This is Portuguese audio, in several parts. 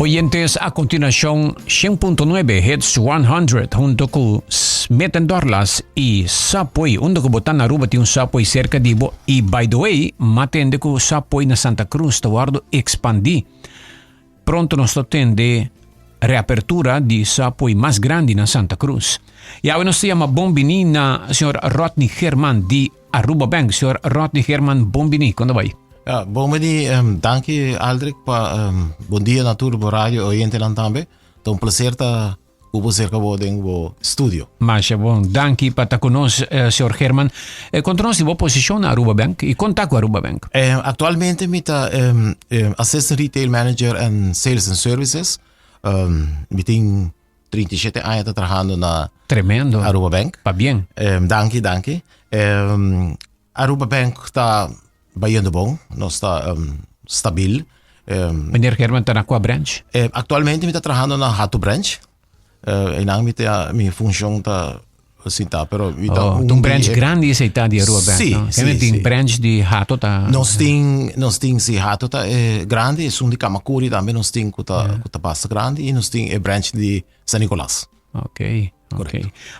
Oyentes, a continuación 100.9 Hits 100 junto con Smith Dorlas y Subway. Undo ko botan Aruba ti un Subway cerca di Bo. Y by the way, matende ko Subway na Santa Cruz tawardo expandi. Pronto nos tende reapertura di Subway más grande na Santa Cruz. Y ahora nos llama bombini na Sr. Rodney Herman di Aruba Bank. Sr. Rodney Herman, bombini. Quando vai? Ja, bomeni, dank je Aldrich, bom dia na Turbo Radio, oyente lang tambe. Het is een plezier te kubo cerca in het studio. Mas bom, dank para conosco, Sr. Herman. Contra di posizione a Aruba Bank e contato a Aruba Bank. Actualmente met assistant retail manager en sales and services. Meting 37 anos trabajando na Tremendo. Aruba Bank. Va bien. Dank je. Aruba Bank está bem bom, nós está stabil. Meneer Herman está na qual branch? Actualmente me está trabalhando na Hato branch. E não me tem minha função tá assim tá, pero me tá branch grande esse tá de Aruba Bank. Sim, tem branch de Hato tá. Nós tem se Hato tá grande, é um de Kamakuri também nós tem que tá passa grande e nós tem branch de San Nicolás. Ok.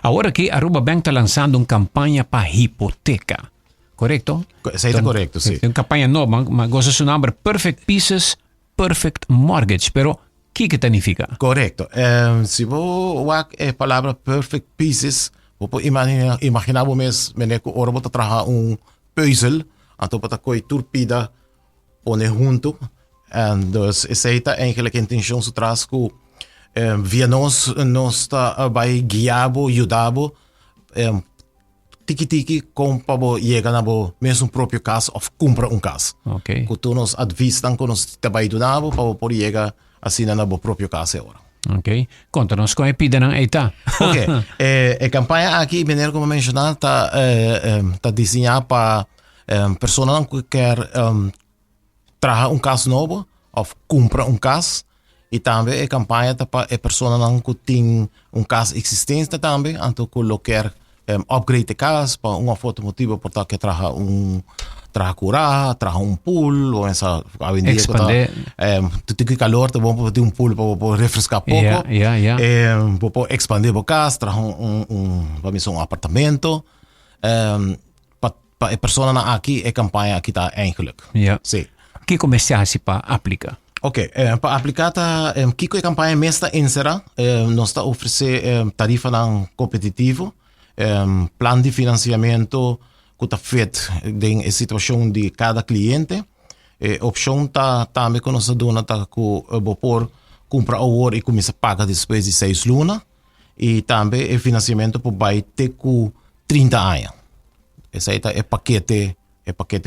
Agora que Aruba Bank está lançando uma campanha para hipoteca. Correcto? Está correcto, sí. Una campaña nueva, mas goza su nombre Perfect Pieces, Perfect Mortgage. Pero, ¿qué significa? Correcto. Si vos a palabra Perfect Pieces, vos imaginar vos meneco ora vos trabajar un puzzle, anto para coi turpida pone junto. En dus esa es eigenlijk intención su trasco via nos está bij guiabo, ayudabo, tiki compra bo llega na bo mesmo próprio casa ou compra casa. Ok. Que nos advistam que nos trabalho na bo para por llega assim na bo próprio casa agora. Ok. Conta-nos como é pida na ETA. Ok. A campanha aqui, maneira como mencionar, tá desenhada para pessoas que quer trazer caso novo ou compra caso. E também a campanha tá para pessoas que tem caso existente também, então que quer upgrade de casa para uma foto motivo para que traga cura, traga pool ou essa expandir tu tem calor tá bom para ter pool para refrescar pouco para expandir a casa traga vamos um apartamento para a pessoa aqui a campanha aqui tá eigenlijk sim que começar se para aplicar. Ok, para aplicar que a campanha mestra insera nós está oferecer tarifa competitivo. Plan de financiamento que está feito em situação de cada cliente. Opção está também que nós damos que por comprar agora e começar a pagar depois de 6 lunas. E também o financiamento vai ter com 30 anos. Esse aí é paquete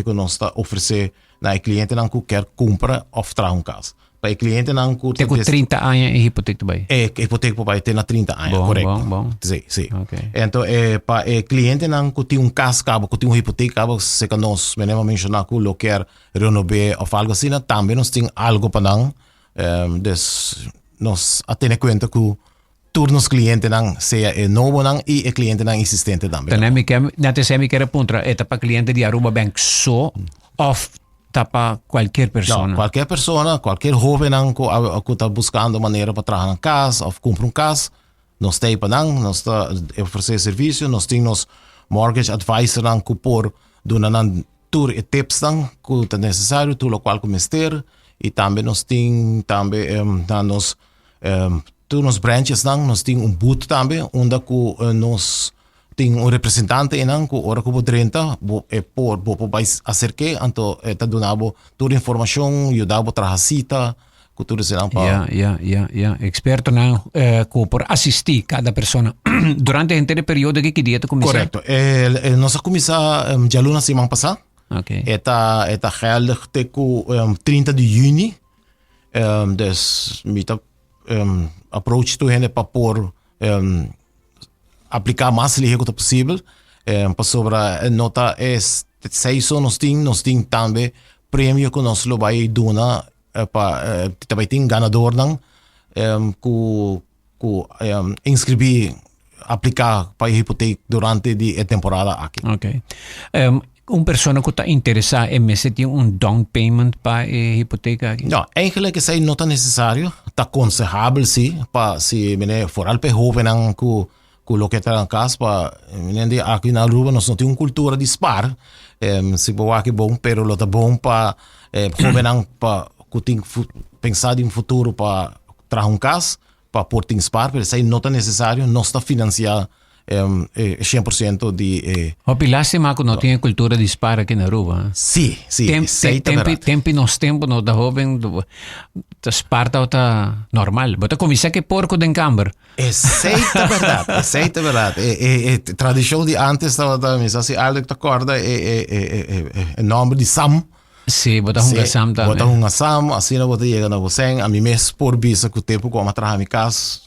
que nós está oferecendo na cliente que quer comprar ou trazer casa. Para o cliente não curte. Tem 30 anos em hipoteca vai. Hipoteca vai ter na 30 anos, correto. Bom. Sim. Okay. Então, para o cliente não que tem caso, que tem hipoteca, se que nós mesmo mencionar que ele quer renovar ou algo assim, também nós temos algo para não. Nós temos conta que turnos cliente não seja novo não e o cliente não existente também. Então, me quer apontar, é para cliente de Aruba Bank só ou para qualquer pessoa? Não, qualquer pessoa, qualquer jovem que está buscando maneira para trabalhar em casa ou comprar casa, nós temos para nós está oferecer serviço, nós temos mortgage advisor que por donar tour e tips que é necessário, tudo o qual começar e também nós temos nos branches nós temos booth também onde nós tem representante que ora que drenta por vai acercar então está donando toda a informação ajudar a trazer cita que tudo será para experto não por assistir cada pessoa durante aquele período que dia começar. Correto. Nós começar já na semana passada. Ok. Está geldig até com 30 de junho. Dus met approach to hen para por aplicar mais ligeiro possível. Para sobre a nota é 6 nós temos também prêmio que nós lo vai donar para também tem ganador não que inscrever aplicar para a hipoteca durante a temporada aqui. Ok. Een persona que está interesada en meter un down payment para hipoteca aqui? No, eigenlijk is hij not necessário. Está aconselhável, sim, para se meneer vooral para jovem ang ku lo que está en casa, para meneer aqui na Aruba nós não temos cultura de spar. Se boa aqui bom, pero lo tá bom para jovem ang para ku tem pensar em futuro para trazer casa, para por tem spar, pero isso não é necessário, não está financiado 100% de... Lástima que não tem cultura de spar aqui na Aruba. Sim, sim. Tempo no da jovem, da spar tá normal. Bota começar que porco den camber. Essa é a verdade. Tradição de antes estava missa, se algo te acorda é nome de Sam. Sim, bota um Sam também. Bota um Sam, assim não bota chega na você, a mim mesmo por visa que o tempo como atrás a minha casa,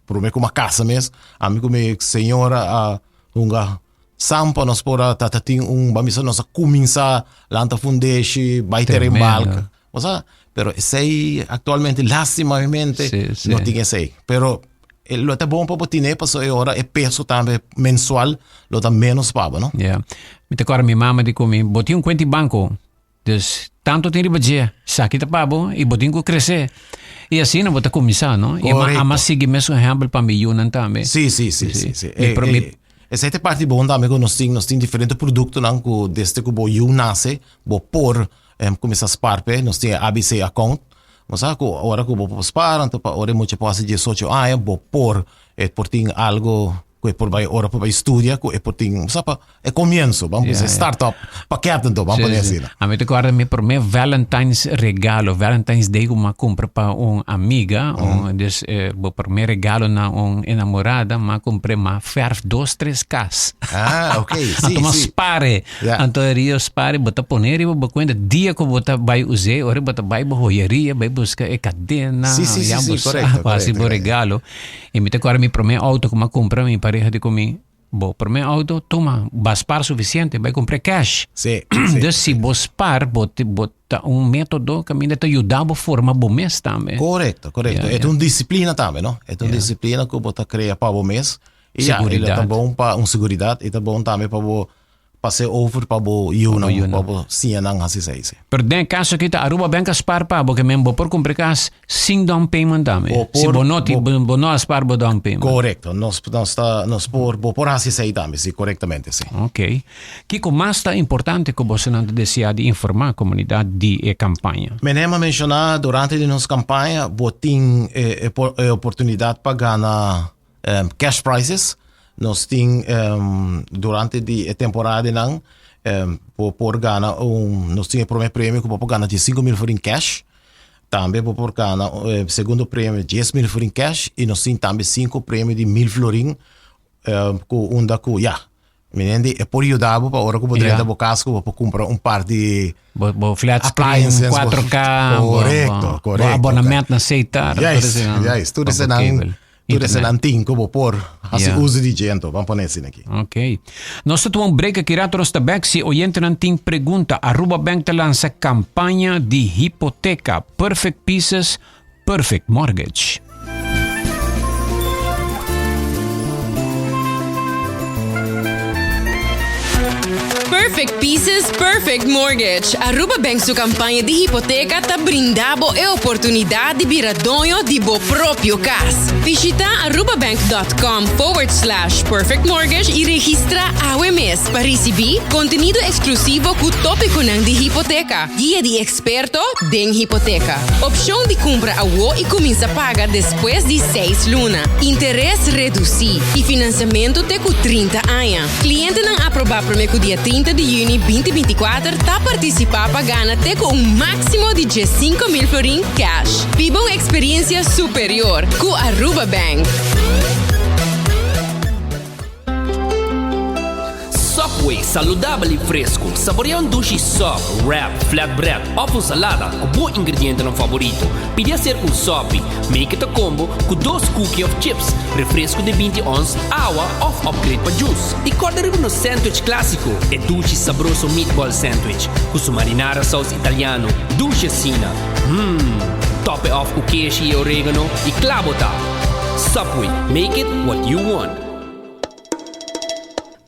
por mim como a casa mesmo, a mim como senhora a unga Sam para nós por tata tem bamisa nossa começar lá na fundeshi, vai ter em balca. O sea, pero sei actualmente lastimamente não tinha sei, pero lo está bom para botar para agora é peso também mensual, lo está menos pago, não? Yeah. Me te acordo minha mama de comer, botei conta em banco. Dus tanto tem riba sakit pabo e botin ko crescer. E assim não bota começar, não? E mas sigue mesmo exemplo para milhões também. Sim. Essa é a parte boa também que nós temos diferentes produtos não que desde que o nasce, o por começar a spar, nós temos ABC account. Mas agora que o spar, então agora muito passa de 18 anos, o por tem algo que por vai ora para estudar, que por tem, sabe, é começo, vamos dizer startup, paquete então, vamos poner assim. A mim te acorda me por mim Valentine's regalo, Valentine's Day uma compra para amiga, dus por mim regalo na enamorada, ma comprei ma verf 2-3 cas. Ok, sim. Então spare, então eu spare, bota poner e vou conta dia que bota vai usar, ora bota vai joieria, vai buscar cadena, correto. Quase bo regalo. E me te acorda me por mim auto que ma compra mi pareja de comigo. Por meu auto, toma, vas par suficiente, vai comprar cash. Sim. Então, se você par, bota método que me ajuda a formar bom mês também. Correto. É uma disciplina também, não? É uma disciplina que você cria para o mês. E ele é bom para uma segurança, e é bom também para o passar over para o para o cianang assim se diz. Pero den caso que Aruba banca spar pa, porque mesmo por comprar cash sem down payment também. Se bono spar bo down payment. Correto. Nós por assim se também, sim, corretamente, sim. Ok. Kiko, mais está importante que você não deseja de informar a comunidade de campanha. Menema mencionar durante a nossa campanha, botin oportunidade para ganhar cash prizes. Nós temos durante a temporada por ganhar nós temos o primeiro prêmio que por ganhar de 5 mil em cash, também por ganhar segundo prêmio de 10 mil em cash e nós temos também 5 prêmios de 1.000 florim menende é por ajudar para hora que poderia dar casco para comprar par de flat screen 4K, correto, abonamento na aceitar. Yes, tudo isso não tem como por assim uso de gente, vamos pôr assim aqui. Ok. Nós temos break aqui rato nós back se oyente não tem pergunta, Aruba Bank te lança campanha de hipoteca Perfect Pieces, Perfect Mortgage. Perfect Pieces, Perfect Mortgage. Aruba Bank su campanha de hipoteca ta brindabo e oportunidade de biradonho de bo próprio cas. Visita arubabank.com/perfect mortgage e registra AWMS para receber conteúdo exclusivo com tópico de hipoteca. Guia de experto den hipoteca. Opção de compra a WO e começa a pagar depois de 6 lunas. Interesse reduzido e financiamento te com 30 anos. Cliente não aprovar para o dia 30 de junho 2024 está participar para ganhar até com máximo de 5 mil florim cash. Viva uma experiência superior com Aruba Bank. Subway, saudável e fresco. Saboreia sushi soft, wrap, flatbread ou salada com bom ingrediente no favorito. Pedia ser com sopi, make it a combo com 2 cookies of chips, refresco de 20 ons, água ou upgrade para juice. E cordeiro no sandwich clássico, é dulce sabroso meatball sandwich, com su marinara sauce italiano, dulce sina. Top it off com queijo e orégano e clavo top. Subway, make it what you want.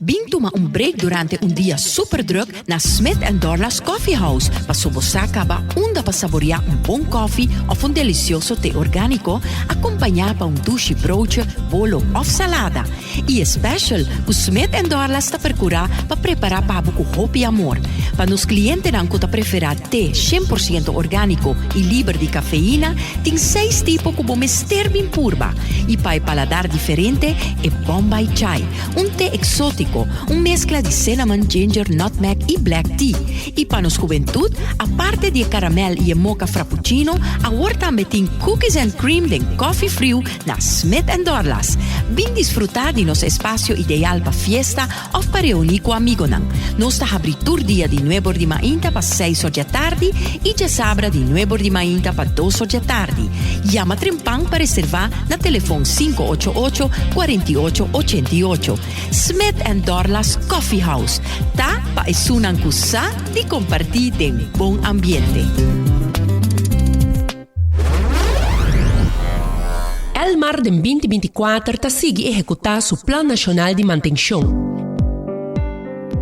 Bing toma un break durante un día super druk na Smith & Dorlas Coffee House. Pa subosaka ba unda pa saborear un bom coffee of un delicioso té orgánico, acompanhar pa un douche broodje, bolo of salada. E special, o Smith & Dorlas ta percura pa preparar pa buco hopi amor. Pa nos clientes nan kuta preferar té 100% orgánico e libre de cafeína, tem 6 tipos como mister bin purba. E pa paladar diferente é Bombay Chai, un té exótico, un mezcla de cinnamon, ginger, nutmeg e black tea. E para nos juventud, aparte de caramel e mocha frappuccino, agora também tem cookies and cream de coffee frio na Smith & Dorlas. Vim disfrutar de nosso espaço ideal para fiesta ou para reunir com amigo nan. Nós está abrindo dia de 9 de manhã para 6 da tarde e de sábado de 9 de manhã para 2 da tarde. Llama Trempang para reservar na telefone 588-4888. Smith & Dorlas Coffee House. Ta pa esunan kusa de compartir de bom ambiente. Elmar de 2024 está sigue executar su Plan Nacional de Mantención.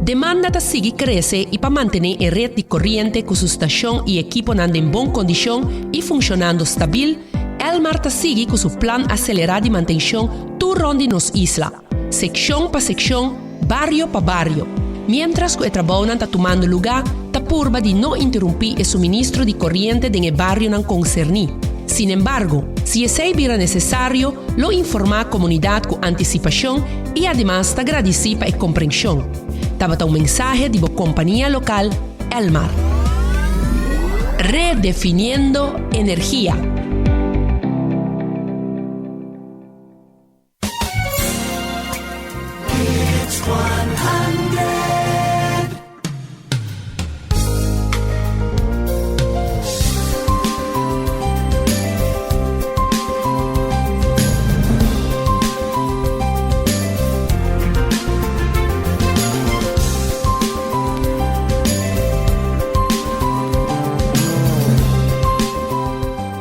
Demanda está sigue crece y para mantener a red de corriente con su estación y equipo andando en buena condición y funcionando stabil, Elmar está sigue con su plan acelerado de mantención turno de nos isla, sección para sección, barrio para barrio. Mientras que el trabajo está tomando lugar, está purba de no interrumpir el suministro de corriente en el barrio no concerní. Sin embargo, si es necesario, lo informa a la comunidad con anticipación y además está agradecido por la comprensión. Estaba un mensaje de la compañía local, Elmar. Redefiniendo energía.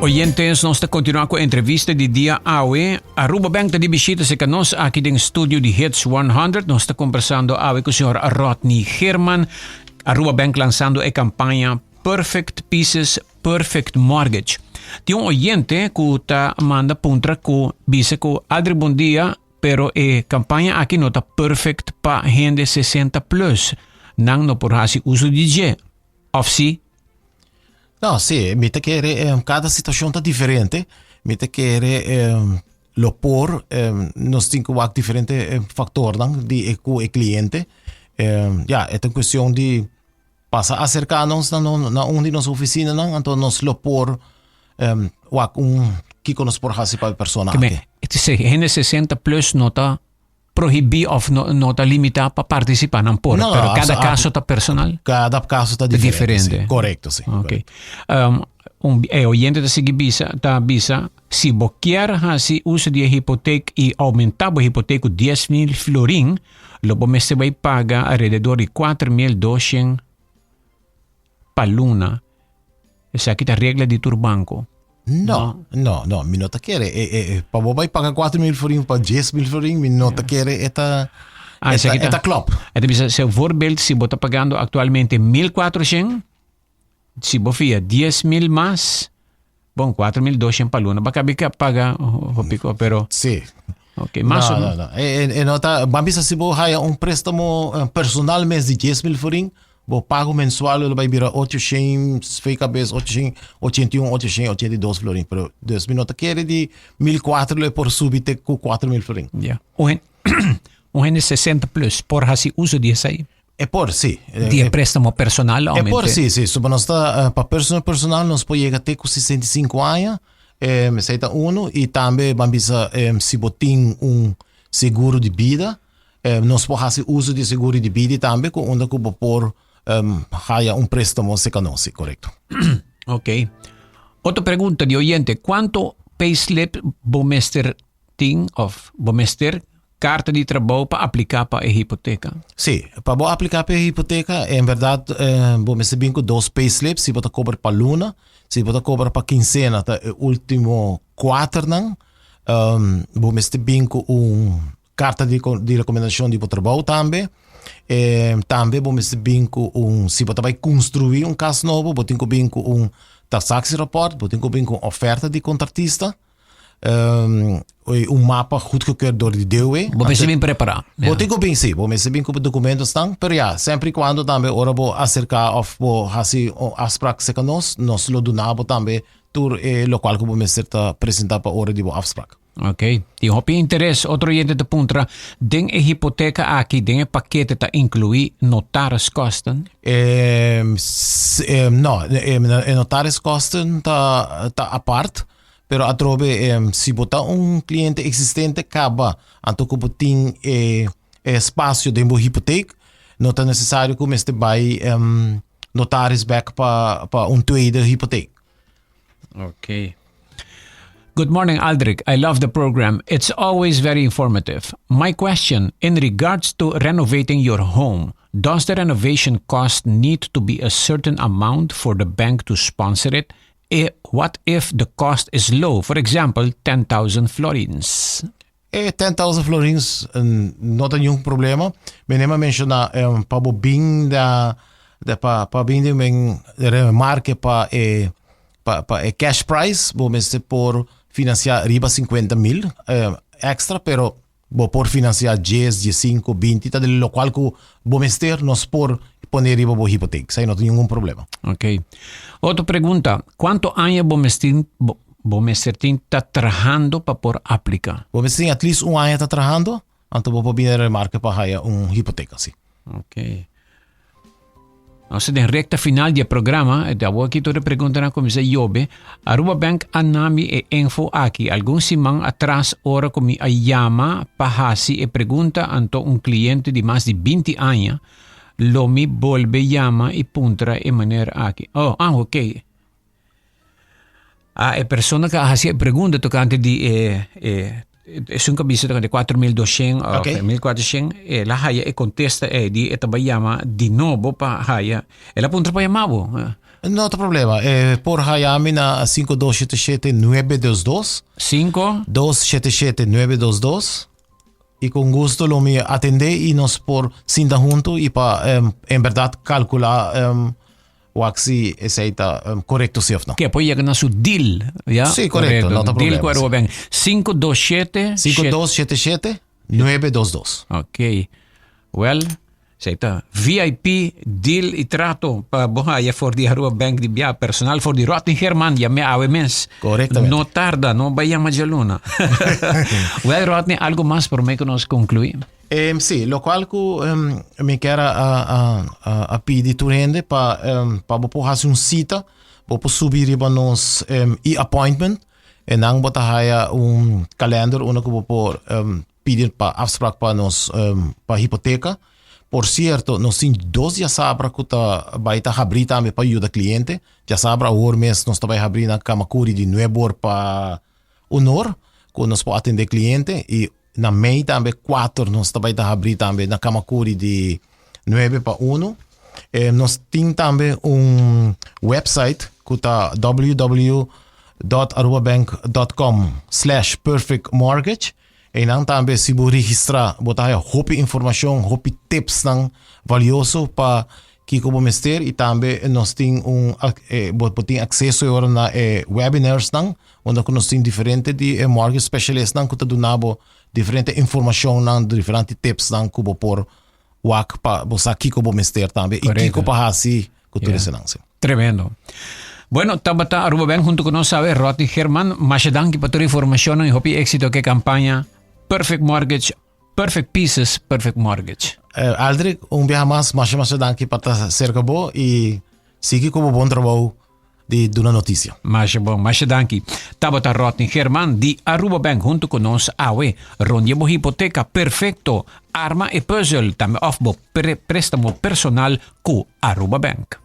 Oyentes, nós continuamos com a entrevista de dia Awe. Aruba Bank de visita se conosco aqui no estúdio de Hits 100. Nós estamos conversando Awe com o senhor Rodney Herman. Aruba Bank lançando a campanha Perfect Pieces, Perfect Mortgage. Tem oyente que está manda puntra que diz que Adri bom dia, pero a campanha aqui não está perfect para gente 60 plus. Não por hasi uso de G. Of si? No, sì, mi te che cada situazione è differente, mi te che lo por nos tinko wak differente factoren di eco e cliente. Ja, è una questione di passa acercarnos na una di nostra oficina nan, anto nos lo por wak chi conos por hasi pa persona. Come, se gente 60 plus nota prohibir of nota limita para participar não por, no, pero cada caso está personal. Cada caso está diferente. Sí. Correcto, sí. Okay. Oyente da seguir bisa si bo quer hasi uso de hipoteca e aumentar a hipoteca 10,000 florin, lo bomeste vai paga alrededor de 4,200 per luna. Essa aqui é a regra de turbanco. No, mi nota quiere. Pa vai pagar 4,000 florin, pa 10,000 florin, mi nota quiere esta club. Então, se voorbeeld, se você pagando atualmente 1,400, se você fia 10,000 mais, bom, 4,200 para luna, baka bika paga, pero... Sí. Ok, más no. Nota, bambisa se você haya préstamo personal mês de 10,000 florin, o pago mensual vai virar 800, fica vez 881, 882 florin. Pero 2 minutos quiere de 1,400 por subite com 4,000 florin. Yeah. O gente 60 plus, por hasi uso de essa aí. É por, sim. De préstamo personal, é por, sim. Se nós está para personal, nós pode chegar até com 65 anos, seita uno, e também bambisa se botin seguro de vida, nós pode fazer uso de seguro de vida também, com onde que por haya préstamo se conoce, correcto. Ok. Outra pergunta de oyente, quanto payslip bomester ting of bomester carta de trabalho para aplicar para a hipoteca? Sim, para aplicar para a hipoteca, em verdade, bomester bem com 2 payslips, se você cobra para luna, se você cobra para quincena, tá último 4 não, bomester bem com carta de recomendação de trabalho também. Também vamos bem com se você vai construir caso novo, você tem que bem com tax report, você tem que bem com oferta de contratista, mapa goedgekeurd door de DOE. Você bem preparado. Você tem que bem sim, você bem com documentos estão, mas sempre quando também ora bo acerca of bo hasi afspraak seca nós lo donamos também tur local que vamos ser apresentar para hora de bo afspraak. Ok. Tem hopi interesse, outro gente de puntra, den hipoteca aqui, den paquete ta inclui notareskosten? No, notareskosten ta apart, pero atrobe se botar cliente existente acaba, anto que botin espaço de uma hipoteca, não é necessário que você vai notaris back para tweede hipoteca. Okay. Good morning, Aldrich. I love the program. It's always very informative. My question, in regards to renovating your home, does the renovation cost need to be a certain amount for the bank to sponsor it? What if the cost is low? For example, 10,000 florins. 10,000 florins, não tem nenhum problema. Menema menciona para bem para bem de remarque para cash price, vamos por financiar riba 50,000 extra, pero por financiar 10, 15, 20, tá lo qual que vamos ter nós por poner riba por hipoteca, sem não tem nenhum problema. Ok. Outra pergunta, quanto anos vamos está trabalhando para por aplicar? Vamos ter at least ano está trabalhando, então vou vir remarque para haya hipoteca, sim. Ok. Nós na recta final do programa, eu aqui toda pergunta na comissão Yobe, Aruba Bank anami info aqui, algum simang atrás ora como a llama pahasi pergunta anto cliente de mais de 20 anos, lo me volve llama puntra maneira aqui. Ok. A persona que hasi pergunta tocante de es un cabisa de 4,200 o 1,400 la haya contesta di etaba llama di nuevo pa haya la punta pa llamabo. No tem problema. Por hayami na 5277-922 277-922 y con gusto lo me atende y nos por cinta junto y pa en verdad calcular waxi essaita correcto sim não. Que apoia na su deal, ja? Sim, correcto, não tem problema. Deal com bem. 5277-922. Ok. Well, seita VIP deal e trato para bohaya for di Aruba Bank di Bia personal for di Rotin Herman ya me awe mes. Correctamente. No tarda, no vaya majaluna. Well, Rodney, algo más por me que nos concluir. Sì, lo qual me quer a pedir turende para poder fazer cita, para subir para nos appointment e não botar calendar onde que vou pedir para afspraak para nos para hipoteca. Por certo, nós temos 2 já sabra que vai estar abrir também para ajudar cliente. Já sabra o mês nós vai abrir na Kamakuri de 9 horas para 1 hora, que nós podemos atender cliente e na Mei também 4 nós vai estar abrir também na Kamakuri de 9 para 1. Nós temos também website que está www.arubabank.com/perfectmortgage. E não também se você registrar, botar hopi informação, hopi tips não valioso para que como mestre e também nós temos tem acesso agora na webinars não, onde nós temos diferente de mortgage specialist não que tá dando diferente informação não, diferente tips não que por wak para você aqui como mestre também e que para assim que tudo isso não. Tremendo. Bueno, tabata Aruba Bank junto con nosotros, Roti Herman, más danke para toda información y hopi éxito que campaña Perfect Mortgage, Perfect Pieces, Perfect Mortgage. Aldrich, vez más danke para estar cerca bo y sigue como buen trabajo de una noticia. Más danke. Tabata Roti Herman di Aruba Bank junto con nosotros, rondiamo hipoteca perfecto, arma e puzzle, también offbo préstamo personal con Aruba Bank.